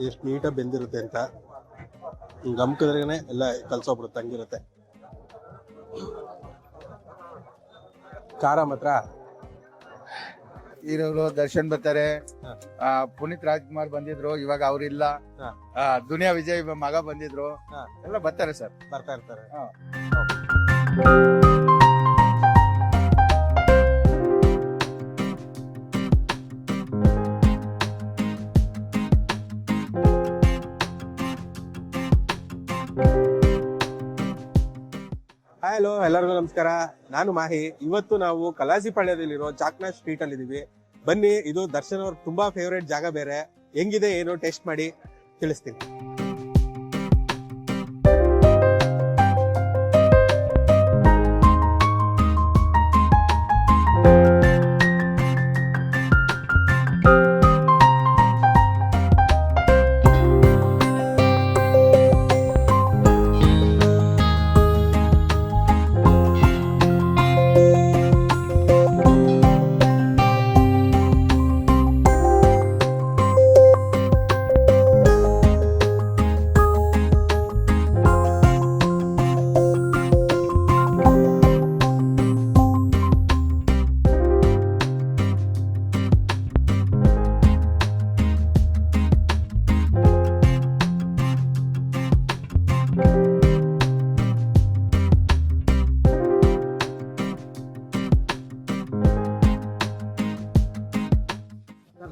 ಎಷ್ಟು ನೀಟಾಗಿ ಬೆಂದಿರುತ್ತೆ ಅಂತ. ಗಮ್ಕಿದ್ರೇನೆ ಎಲ್ಲ ಕಲ್ಸೋಗ್ಬಿಡುತ್ತೆ, ಹಂಗಿರುತ್ತೆ. ಖಾರ ಮಾತ್ರ ಹೀರೋಗಳು ದರ್ಶನ್ ಬರ್ತಾರೆ, ಪುನೀತ್ ರಾಜ್ಕುಮಾರ್ ಬಂದಿದ್ರು, ಇವಾಗ ಅವ್ರಿಲ್ಲ. ದುನಿಯಾ ವಿಜಯ್ ಮಗ ಬಂದಿದ್ರು, ಎಲ್ಲ ಬರ್ತಾರೆ ಸರ್, ಬರ್ತಾ ಇರ್ತಾರೆ. ಹಲೋ, ಎಲ್ಲರಿಗೂ ನಮಸ್ಕಾರ. ನಾನು ಮಾಹಿ. ಇವತ್ತು ನಾವು ಕಲಾಸಿಪಾಳ್ಯದಲ್ಲಿರೋ ಚಾಕ್ನಾಥ್ ಸ್ಟ್ರೀಟ್ ಅಲ್ಲಿ ಇದೀವಿ. ಬನ್ನಿ, ಇದು ದರ್ಶನ್ ಅವ್ರ ತುಂಬಾ ಫೇವರೇಟ್ ಜಾಗ. ಬೇರೆ ಹೆಂಗಿದೆ ಏನು ಟೇಸ್ಟ್ ಮಾಡಿ ತಿಳಿಸ್ತೀನಿ.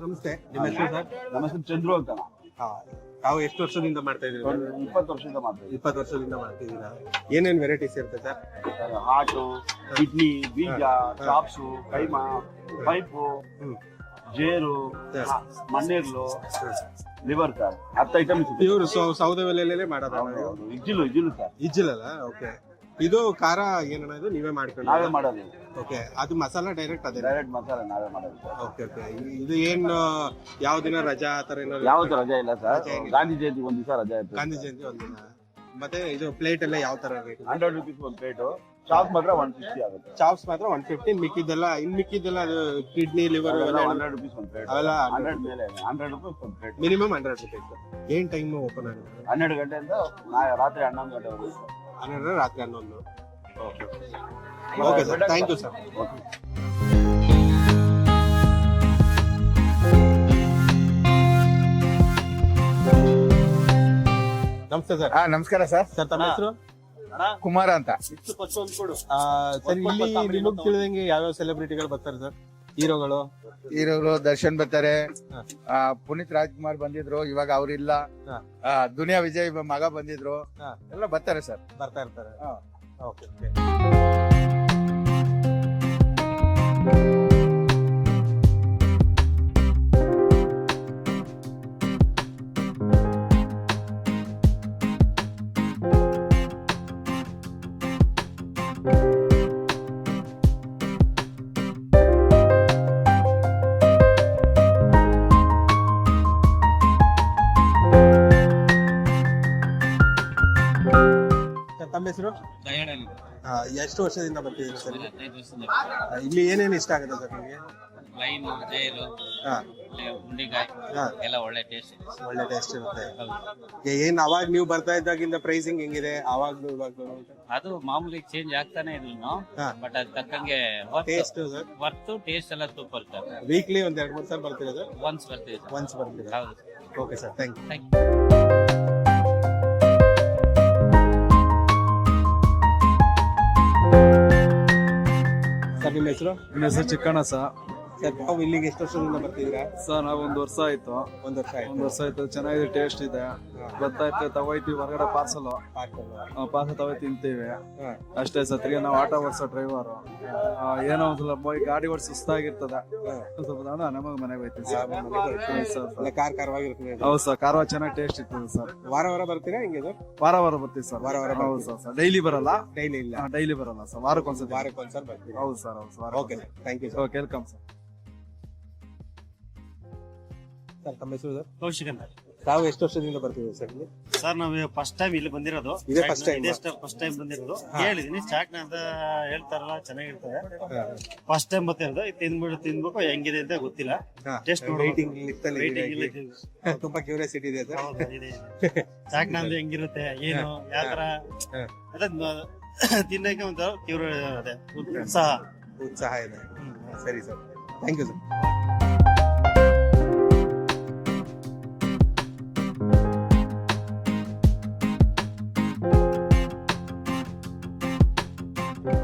ನಮಸ್ತೆ, ನಿಮ್ಮ ಹೆಸರು ಸರ್? ನಮ್ಮ ಹೆಸರು ಚಂದ್ರು ಅಂತ. ತಾವು ಎಷ್ಟು ವರ್ಷದಿಂದ ಮಾಡ್ತಾ ಇದ್ದೀರಿ? 20 ವರ್ಷದಿಂದ ಮಾಡ್ತೀವಿ. 20 ವರ್ಷದಿಂದ ಮಾಡ್ತಿದ್ದೀರಾ? ಏನೇನ್ ವೆರೈಟೀಸ್ ಇರುತ್ತೆ ಸರ್? ಹಾಟು, ಕಿಡ್ನಿ, ಬೀಜ, ಚಾಪ್ಸು, ಕೈಮಾ, ಪೈಪು, ಜೇರು, ಮಣ್ಣೀರ್ಲು, ಲಿವರ್ ಸರ್, 10 ಐಟಮ್ಸ್. ಇವರು ಸೌದೆ ಒಲೆಯಲ್ಲೇ ಮಾಡೋದ? ಇಜ್ಜಿಲು ಸರ್. ಇಜ್ಜಿಲಲ್ಲ? ಓಕೆ. ಇದು ಖಾರ ಏನಣ್ಣ, ಇದು ನೀವೇ ಮಾಡ್ಕೊಂಡು? ನಾವೇ ಮಾಡೋದು. ಓಕೆ. ಅದು ಮಸಾಲ ಡೈರೆಕ್ಟ್ ಅದೇ? ಡೈರೆಕ್ಟ್ ಮಸಾಲೆ ನಾವೇ ಮಾಡೋದು. Okay okay. ಇದು ಏನು ಯಾವ ದಿನ ರಜಾ ಆತರ ಏನಾದ್ರು? ಯಾವತ್ತು ರಜೆ ಇಲ್ಲ ಸರ್. ಗಾಂಧಿ ಜಯಂತಿ ಒಂದ್ ದಿವಸ ರಜೆ ಇರ್ತದೆ. ಗಾಂಧಿ ಜಯಂತಿ ಒಂದಿನ. ಮತ್ತೆ ಇದು ಪ್ಲೇಟ್ ಎಲ್ಲ ಯಾವ ತರ ರೇಟ್? 100 rupees ಒಂದು ಪ್ಲೇಟು. ಚಾಪ್ ಮಾತ್ರ 150 ಆಗುತ್ತೆ. ಚಾಪ್ಸ್ ಮಾತ್ರ 150. ಮಿಕ್ಕಿದ್ದೆಲ್ಲ ಅದು ಕಿಡ್ನಿ, ಲಿವರ್ 100 rupees ಒಂದು ಪ್ಲೇಟ್. ಅವೆಲ್ಲ 100 ಮೇಲೆ 100 rupees ಒಂದು ಪ್ಲೇಟ್. ಮಿನಿಮಮ್ 100 ರೂಪಾಯಿ. ಏನ್ ಟೈಮ್ ಓಪನ್ ಆಗುತ್ತೆ? 12 ಗಂಟೆಯಿಂದ ರಾತ್ರಿ 11 ಗಂಟೆವರೆಗೂ. 12 ರಾತ್ರಿ 11. Okay okay sir, thank you sir. ನಮಸ್ತೆ ಸರ್. ನಮಸ್ಕಾರ ಸರ್. ಸರ್, ತಮ್ಮ ಹೆಸರು? ಕುಮಾರ ಅಂತ. ಸರ್, ಇಲ್ಲಿ ನಿಮಗ್ ತಿಳಿದಂಗೆ ಯಾವ್ಯಾವ ಸೆಲೆಬ್ರಿಟಿಗಳು ಬರ್ತಾರೆ ಸರ್? ಹೀರೋಗಳು ದರ್ಶನ್ ಬರ್ತಾರೆ, ಪುನೀತ್ ರಾಜ್ಕುಮಾರ್ ಬಂದಿದ್ರು, ಇವಾಗ ಅವ್ರಿಲ್ಲ. ದುನಿಯಾ ವಿಜಯ್ ಮಗ ಬಂದಿದ್ರು, ಎಲ್ಲ ಬರ್ತಾರೆ ಸರ್, ಬರ್ತಾ ಇರ್ತಾರೆ. ಓಕೆ. ತಮ್ಮ ಹೆಸರು? ಎಷ್ಟು ವರ್ಷದಿಂದ ಬರ್ತಿದ್ದೀರಿ ಸರ್? ಇಲ್ಲಿ ಏನೇನು ಇಷ್ಟ ಆಗುತ್ತೆ ಸರ್ ನಿಮಗೆ? ಲೈನ್, ಜೈಲು, ಉಂಡಿಕಾಯಿ ಎಲ್ಲ ಒಳ್ಳೆ ಟೇಸ್ಟ್ ಇದೆ. ಒಳ್ಳೆ ಟೇಸ್ಟ್ ಇರುತ್ತೆ. ಏನ್ ಅವಾಗ ನೀವು ಬರ್ತಾ ಇದ್ದಾಗಿಂದ ಪ್ರೈಸಿಂಗ್ ಹೆಂಗಿದೆ? ಅವಾಗ್ಲೂ ಇವಾಗ್ಲೂ ಅದು ಮಾಮೂಲಿ ಚೇಂಜ್ ಆಗ್ತಾನೆ ಇರ್ಲಿಲ್ಲ, ಬಟ್ ಅದ್ ತಕ್ಕಂಗೆ ಟೇಸ್ಟ್ ವರ್ತು ಟೇಸ್ಟ್ ಎಲ್ಲ ಸೂಪರ್ ಸರ್. ವೀಕ್ಲಿ ಒಂದ್ 2-3 ಸಲ ಬರ್ತೀರಾ ಸರ್? ಒನ್ಸ್ ಬರ್ತೀವಿ ಸರ್. ಒನ್ಸ್ ಬರ್ತೀರಾ? ಹೌದು. Okay sir, thank you. Thank you. Sir, ನಿಮ್ಮ ಹೆಸರು? ನನ್ನ ಹೆಸರು ಚಿಕ್ಕಣ್ಣ ಸರ್. ಸರ್, ತಾವು ಇಲ್ಲಿಗೆ ಎಷ್ಟು ವರ್ಷದಿಂದ ಬರ್ತಿದ್ದೀರಾ? ಸರ್, ನಾವು 1 ವರ್ಷ ಆಯ್ತು. 1 ವರ್ಷ ಆಯ್ತು. 1 ವರ್ಷ ಆಯ್ತು. ಚೆನ್ನಾಗಿದೆ, ಟೇಸ್ಟ್ ಇದೆ. ಬರ್ತಾ ಇರ್ತೇವೆ, ತಗೋಯ್ತೀವಿ ಹೊರಗಡೆ ಪಾರ್ಸಲ್ ತಗೋ ತಿಂತೀವಿ ಅಷ್ಟೇ ಸರ್. ತಿರ್ಗಿ ನಾವು ಆಟೋ ಓಡಿಸೋ ಡ್ರೈವರ್. ಏನೋ ಒಂದ್ ಸ್ವಲ್ಪ ಗಾಡಿ ಓಡಿಸಿ ಸುಸ್ತಾಗಿರ್ತದ, ಸ್ವಲ್ಪ ನಮಗೆ ಮನೆಗೆ ಹೋಯ್ತೀವಿ ಸರ್. ಖಾರವಾಗಿರ್ತದೆ. ಹೌದು ಸರ್, ಖಾರ ಚೆನ್ನಾಗಿ ಟೇಸ್ಟ್ ಇರ್ತದೆ ಸರ್. ವಾರ ಬರ್ತೀರಾ ಹೆಂಗೆ ಸರ್? ವಾರ ಬರ್ತೀವಿ ಸರ್. ವಾರ ಹೌದು ಸರ್. ಡೈಲಿ ಬರಲ್ಲ. ಡೈಲಿ ಇಲ್ಲ? ಡೈಲಿ ಬರಲ್ಲ ಸರ್, ವಾರಕ್ಕೊಂದ್ಸತಿ. ವಾರಕ್ಕೊಂದ್ಸಲ ಬರ್ತೀವಿ. ಹೌದು ಸರ್, ಹೌದು sir. Okay, thank you sir. Welcome sir. Sir, ತಮ್ಮ ಹೆಸರು ಸರ್? ಕೌಶಿಕ್ ಅಂತ. ತಾವು ಎಷ್ಟು ವರ್ಷದಿಂದ ಬರ್ತೀವಿ ಸರ್ ಇಲ್ಲಿ? ಸರ್ ನಾವು ಫಸ್ಟ್ ಟೈಮ್ ಇಲ್ಲಿ ಬಂದಿರೋದು. ಇದೇ first time? ಫಸ್ಟ್ ಟೈಮ್ ಬಂದಿರೋದು. ಹೇಳಿದೀನಿ ಚಾಕ್ನ ಅಂತ ಹೇಳ್ತಾರಲ್ಲ ಚೆನ್ನಾಗಿರ್ತದೆ. ಫಸ್ಟ್ ಟೈಮ್ ಬರ್ತಿರೋದು. ಇದು ತಿನ್ಬೇಕು ಹೆಂಗಿದೆ ಅಂತ ಗೊತ್ತಿಲ್ಲ. ಟೇಸ್ಟ್ ವೇಟಿಂಗ್ ತುಂಬಾ ತುಂಬಾ ಕ್ಯೂರಿಯಾಸಿಟಿ ಇದೆ ಸರ್. ಚಾಕ್ನ ಅಂದ್ರೆ ಹೆಂಗಿರುತ್ತೆ ಏನು ಯಾವ ತರ ತಿನ್ನಕ್ಕೆ ಒಂದು ಅದೇ ಉತ್ಸಾಹ ಇದೆ. ಸರಿ ಸರ್, ಥ್ಯಾಂಕ್ ಯು ಸರ್.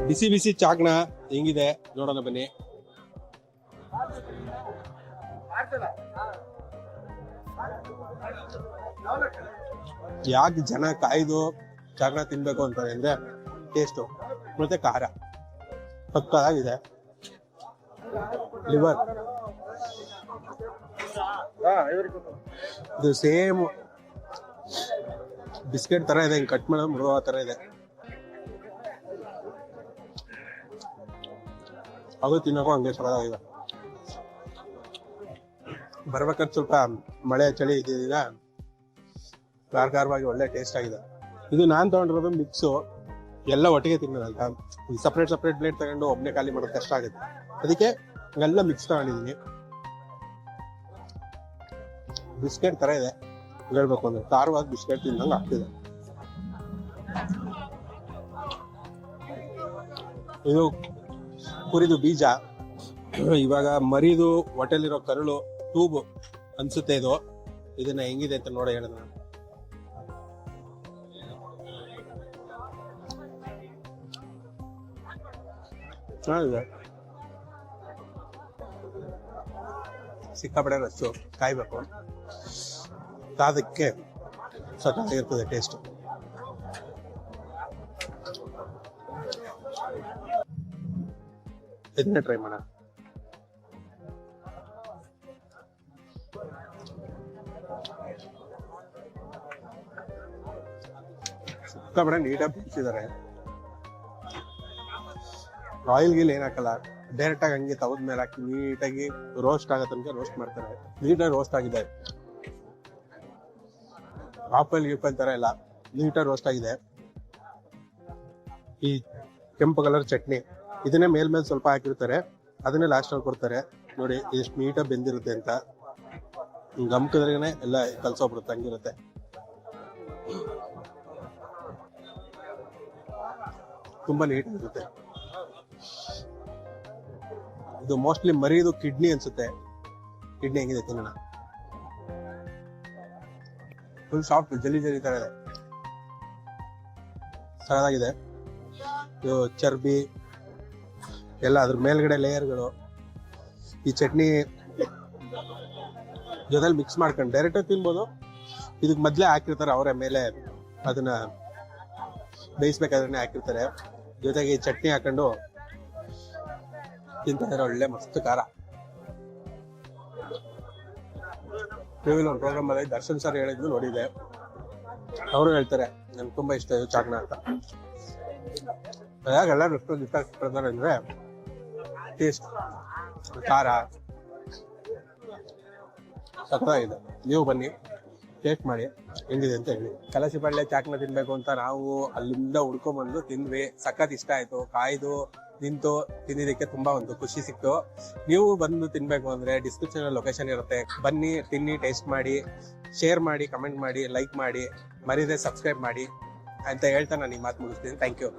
ಬಿಸಿ ಬಿಸಿ ಚಾಕ್ನ ಹೆಂಗಿದೆ ನೋಡೋಣ ಬನ್ನಿ. ಯಾಕೆ ಜನ ಕಾಯ್ದು ಚಾಕ್ನ ತಿನ್ಬೇಕು ಅಂತಾರೆ ಅಂದ್ರೆ ಟೇಸ್ಟು ಮತ್ತೆ ಖಾರ ಪಕ್ಕದಾಗಿದೆ. ಲಿವರ್ ಇದು ಸೇಮ್ ಬಿಸ್ಕೆಟ್ ತರ ಇದೆ, ಹಿಂಗೆ ಕಟ್ ಮಾಡೋದು ಮುರುವ ತರ ಇದೆ. ಅದು ತಿನ್ನೋಕು ಹಂಗೆ ಸರದಾಗಿದೆ. ಬರ್ಬೇಕಾದ್ರೆ ಸ್ವಲ್ಪ ಮಳೆ ಚಳಿ ಇದೀಗ ಖಾರವಾಗಿ ಒಳ್ಳೆ ಟೇಸ್ಟ್ ಆಗಿದೆ. ಇದು ನಾನ್ ತಗೊಂಡಿರೋದು ಮಿಕ್ಸು, ಎಲ್ಲ ಒಟ್ಟಿಗೆ ತಿನ್ನೋದಲ್ಲ. ಸಪ್ರೇಟ್ ಪ್ಲೇಟ್ ತಗೊಂಡು ಒಬ್ಬನೇ ಖಾಲಿ ಮಾಡೋದು ಕಷ್ಟ ಆಗುತ್ತೆ. ಅದಕ್ಕೆ ಎಲ್ಲ ಮಿಕ್ಸ್ ತಗೊಂಡಿದ್ದೀನಿ. ಬಿಸ್ಕೆಟ್ ತರ ಇದೆ ಹೇಳ್ಬೇಕು ಅಂದ್ರೆ, ಖಾರವಾದ ಬಿಸ್ಕೆಟ್ ತಿನ್ನಂಗೆ ಆಗ್ತಿದೆ. ಇದು ಕುರಿದು ಬೀಜ, ಇವಾಗ ಮರಿದು ಹೊಟ್ಟೆಲಿರೋ ಕರುಳು ಟ್ಯೂಬ್ ಅನ್ಸುತ್ತೆ ಇದು. ಇದನ್ನ ಹೆಂಗಿದೆ ಅಂತ ನೋಡಿ ಹೇಳೋಣ. ಚೆನ್ನಾಗಿದೆ, ಸಿಕ್ಕಾಪಟ್ಟೆ ರಸ್ಸು, ಕಾಯ್ಬೇಕು. ಕಾದಕ್ಕೆ ಸಖತ್ತಾಗಿರ್ತದೆ ಟೇಸ್ಟ್. ಇದನ್ನೇ ಟ್ರೈ ಮಾಡೋಣ. ಸಿಕ್ಕಾಪಟ್ಟೆ ನೀಟಾಗಿ ಬೇಯಿಸಿದ್ದಾರೆ. ಆಯಿಲ್ ಗೀಲ್ ಏನ್ ಹಾಕಲ್ಲ, ಡೈರೆಕ್ಟ್ ಆಗಿ ಹಂಗೆ ತವದ ಮೇಲೆ ಹಾಕಿ ನೀಟಾಗಿ ರೋಸ್ಟ್ ಆಗೋ ತನಕ ರೋಸ್ಟ್ ಮಾಡ್ತಾರೆ. ನೀಟಾಗಿ ರೋಸ್ಟ್ ಆಗಿದೆ, ಆಪಲ್ ಗೀಪಲ್ ತರ ಎಲ್ಲ ನೀಟಾಗಿ ರೋಸ್ಟ್ ಆಗಿದೆ. ಈ ಕೆಂಪು ಕಲರ್ ಚಟ್ನಿ ಇದನ್ನೇ ಮೇಲ್ಮೇಲೆ ಸ್ವಲ್ಪ ಹಾಕಿರ್ತಾರೆ, ಅದನ್ನೇ ಲಾಸ್ಟ್ ಅಲ್ಲಿ ಕೊಡ್ತಾರೆ. ನೋಡಿ ಎಷ್ಟು ನೀಟಾಗಿ ಬೆಂದಿರುತ್ತೆ ಅಂತ. ಗಮ್ಕದ್ರೇನೆ ಎಲ್ಲ ಕಲ್ಸೋಗ್ಬಿಡುತ್ತೆ, ಹಂಗಿರುತ್ತೆ. ತುಂಬಾ ನೀಟಾಗಿರುತ್ತೆ. ಇದು ಮೋಸ್ಟ್ಲಿ ಮರಿದು ಕಿಡ್ನಿ ಅನ್ಸುತ್ತೆ. ಕಿಡ್ನಿ ಹೆಂಗಿದೆ ತಿನ್ನೋಣ. ಫುಲ್ ಸಾಫ್ಟ್ ಜಲಿ ತರ ಇದೆ, ಸರದಾಗಿದೆ. ಇದು ಚರ್ಬಿ ಎಲ್ಲ ಅದ್ರ ಮೇಲ್ಗಡೆ ಲೇಯರ್ಗಳು. ಈ ಚಟ್ನಿ ಜೊತೆಲಿ ಮಿಕ್ಸ್ ಮಾಡ್ಕೊಂಡು ಡೈರೆಕ್ಟ್ ತಿನ್ಬೋದು. ಇದಕ್ಕೆ ಮೊದ್ಲೇ ಹಾಕಿರ್ತಾರೆ ಅವರೇ ಮೇಲೆ, ಅದನ್ನ ಬೇಯಿಸ್ಬೇಕಾದ್ರೆ ಹಾಕಿರ್ತಾರೆ. ಜೊತೆಗೆ ಈ ಚಟ್ನಿ ಹಾಕೊಂಡು ತಿಂತಾರೆ. ಒಳ್ಳೆ ಮಸ್ತ್ ಖಾರ. ಟಿವಿಲಿ ಒಂದು ಪ್ರೋಗ್ರಾಮ್ ಅಲ್ಲಿ ದರ್ಶನ್ ಸರ್ ಹೇಳಿದ್ದು ನೋಡಿದೆ. ಅವರು ಹೇಳ್ತಾರೆ ನನ್ಗೆ ತುಂಬಾ ಇಷ್ಟ ಇದು ಚಾಕ್ನ ಅಂತ. ಯಾಕೆಲ್ಲ ಇಷ್ಟಪಡ್ತಾರೆ ಅಂದ್ರೆ ಟೇಸ್ಟ್, ಖಾರ ಸಖತ್ತಾಗಿದೆ. ನೀವು ಬನ್ನಿ, ಟೇಸ್ಟ್ ಮಾಡಿ ಹೆಂಗಿದೆ ಅಂತ ಹೇಳಿ. ಕಲಸಿಪಳ್ಳೆ ಚಾಕ್ನ ತಿನ್ಬೇಕು ಅಂತ ನಾವು ಅಲ್ಲಿಂದ ಹುಡ್ಕೊಂಡ್ಬಂದು ತಿಂದ್ವಿ. ಸಖತ್ ಇಷ್ಟ ಆಯ್ತು. ಕಾಯ್ದು ನಿಂತು ತಿಂದಿದ್ದಕ್ಕೆ ತುಂಬಾ ಒಂದು ಖುಷಿ ಸಿಕ್ತು. ನೀವು ಬಂದು ತಿನ್ಬೇಕು ಅಂದ್ರೆ ಡಿಸ್ಕ್ರಿಪ್ಷನ್ ಲೊಕೇಶನ್ ಇರುತ್ತೆ, ಬನ್ನಿ, ತಿನ್ನಿ, ಟೇಸ್ಟ್ ಮಾಡಿ, ಶೇರ್ ಮಾಡಿ, ಕಮೆಂಟ್ ಮಾಡಿ, ಲೈಕ್ ಮಾಡಿ, ಮರೀದೆ ಸಬ್ಸ್ಕ್ರೈಬ್ ಮಾಡಿ ಅಂತ ಹೇಳ್ತಾ ನಾನು ಈ ಮಾತು ಮುಗಿಸ್ತೀನಿ. Thank you.